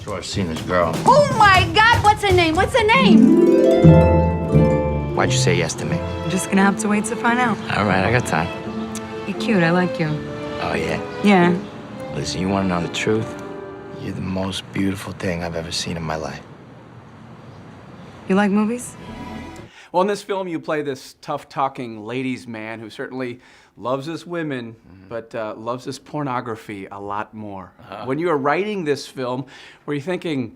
So I've seen this girl. Oh my God, what's her name? What's her name? Why'd you say yes to me? I'm just gonna have to wait to find out. All right, I got time. You're cute, I like you. Oh, yeah? Yeah. Listen, you want to know the truth? You're the most beautiful thing I've ever seen in my life. You like movies? Well, in this film, you play this tough-talking ladies' man who certainly loves his women, but loves his pornography a lot more. When you were writing this film, were you thinking,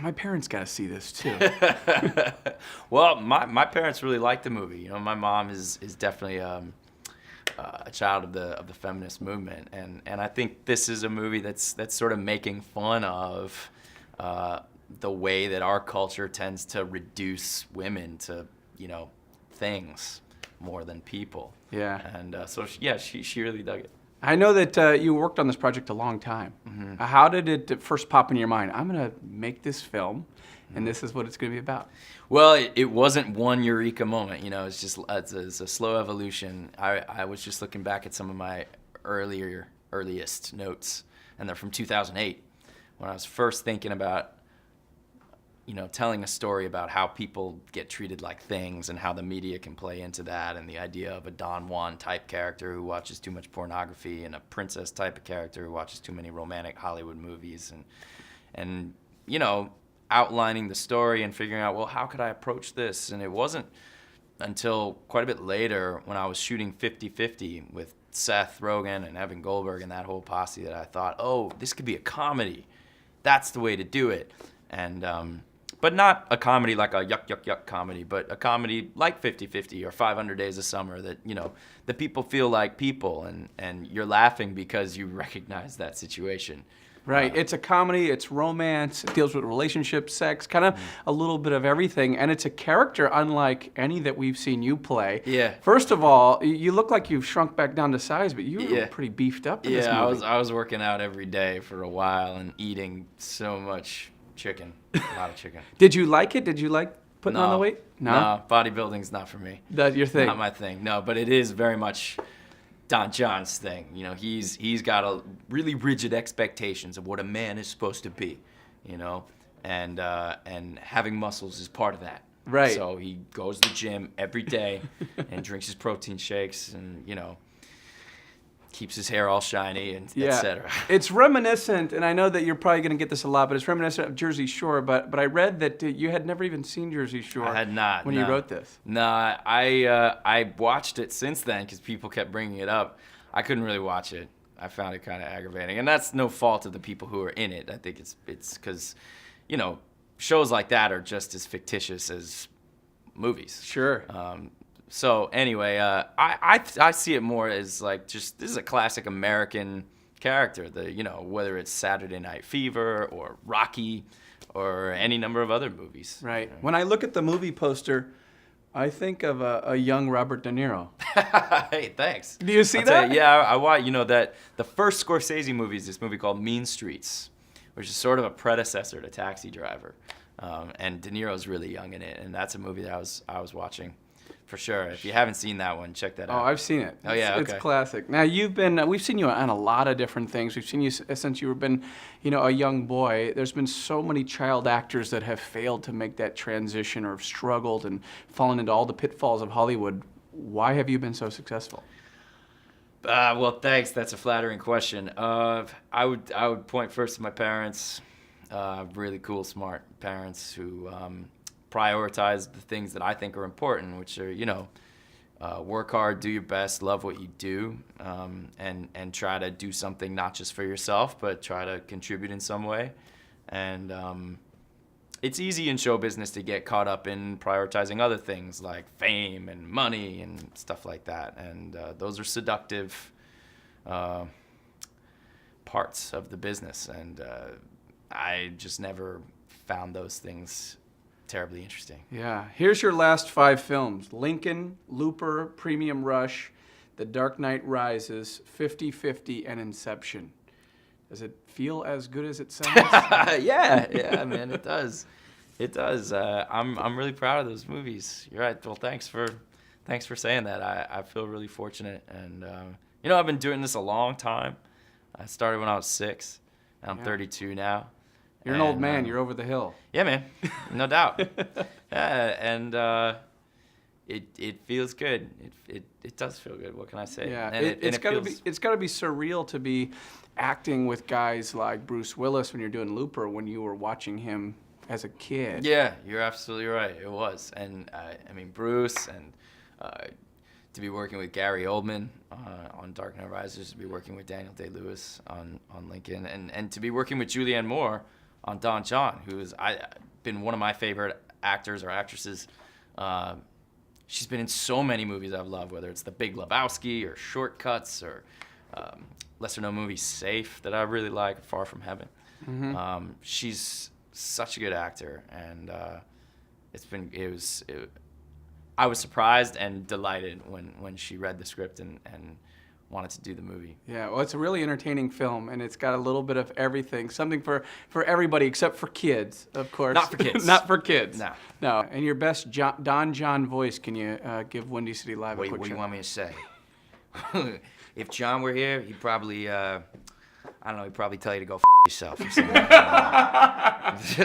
my parents got to see this too? Well, my parents really liked the movie. You know, my mom is definitely a child of the feminist movement, and I think this is a movie that's sort of making fun of the way that our culture tends to reduce women to, you know, things more than people. Yeah. And so she really dug it. I know that you worked on this project a long time. How did it first pop in your mind? I'm going to make this film, and this is what it's going to be about. Well, it wasn't one eureka moment, you know. It's a slow evolution. I was just looking back at some of my earliest notes, and they're from 2008, when I was first thinking about, you know, telling a story about how people get treated like things and how the media can play into that, and the idea of a Don Juan type character who watches too much pornography and a princess type of character who watches too many romantic Hollywood movies, and you know, outlining the story and figuring out, well, how could I approach this? And it wasn't until quite a bit later, when I was shooting 50-50 with Seth Rogen and Evan Goldberg and that whole posse, that I thought, oh, this could be a comedy. That's the way to do it. And but not a comedy like a yuck, yuck, yuck comedy, but a comedy like 50-50 or 500 Days of Summer, that, you know, the people feel like people, and you're laughing because you recognize that situation. Right. It's a comedy, it's romance, it deals with relationships, sex, kind of a little bit of everything. And it's a character unlike any that we've seen you play. Yeah. First of all, you look like you've shrunk back down to size, but you were Yeah. pretty beefed up in this movie. Yeah, I was working out every day for a while and eating so much chicken, a lot of chicken. Did you like it? Did you like putting on the weight? No, bodybuilding's not for me. That's your thing? Not my thing. No, but it is very much Don John's thing. You know, he's got a really rigid expectations of what a man is supposed to be, you know, and having muscles is part of that. Right. So he goes to the gym every day and drinks his protein shakes, and, you know, keeps his hair all shiny, and Yeah. etc. It's reminiscent, and I know that you're probably going to get this a lot, but it's reminiscent of Jersey Shore. But I read that you had never even seen Jersey Shore. I had not. When no. you wrote this. No, I watched it since then because people kept bringing it up. I couldn't really watch it. I found it kind of aggravating, and that's no fault of the people who are in it. I think it's because, you know, shows like that are just as fictitious as movies. Sure. So anyway, I see it more as like, just, this is a classic American character. You know, whether it's Saturday Night Fever or Rocky or any number of other movies. Right. When I look at the movie poster, I think of a young Robert De Niro. Hey, thanks. Do you see I'll tell that? you, yeah, I watch. You know that the first Scorsese movie is this movie called Mean Streets, which is sort of a predecessor to Taxi Driver, and De Niro's really young in it, and that's a movie that I was watching. For sure. If you haven't seen that one, check that out. Oh, I've seen it. Oh, yeah, It's okay. classic. Now, we've seen you on a lot of different things. We've seen you since you've been, you know, a young boy. There's been so many child actors that have failed to make that transition or have struggled and fallen into all the pitfalls of Hollywood. Why have you been so successful? Well, thanks. That's a flattering question. I would point first to my parents. Really cool, smart parents who prioritize the things that I think are important, which are, you know, work hard, do your best, love what you do, and try to do something not just for yourself, but try to contribute in some way. And it's easy in show business to get caught up in prioritizing other things like fame and money and stuff like that. And those are seductive parts of the business. And I just never found those things terribly interesting. Yeah. Here's your last 5 films: Lincoln, Looper, Premium Rush, The Dark Knight Rises, 50-50, and Inception. Does it feel as good as it sounds? Yeah, man, it does. It does. I'm really proud of those movies. You're right. Well, thanks for saying that. I feel really fortunate, and you know, I've been doing this a long time. I started when I was 6, and I'm 32 now, You're an old man. You're over the hill. Yeah, man, no doubt. And it feels good. It does feel good. What can I say? Yeah, And it's gotta be surreal to be acting with guys like Bruce Willis when you're doing Looper when you were watching him as a kid. Yeah, you're absolutely right. It was, and I mean Bruce, and to be working with Gary Oldman on Dark Knight Rises, to be working with Daniel Day-Lewis on Lincoln, and to be working with Julianne Moore on Don John, who has been one of my favorite actors or actresses. She's been in so many movies I've loved, whether it's The Big Lebowski or Shortcuts or lesser-known movie Safe that I really like, Far From Heaven. Mm-hmm. She's such a good actor, and I was surprised and delighted when she read the script and wanted to do the movie. Yeah, well, it's a really entertaining film, and it's got a little bit of everything. Something for everybody except for kids, of course. Not for kids. Not for kids. No. No. And your best Don John voice, can you give Windy City Live a quick What do you shout? want me to say? If John were here, he'd probably, I don't know, he'd probably tell you to go yourself or something.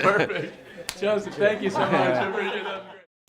Perfect. Joseph, thank you so much. I appreciate that.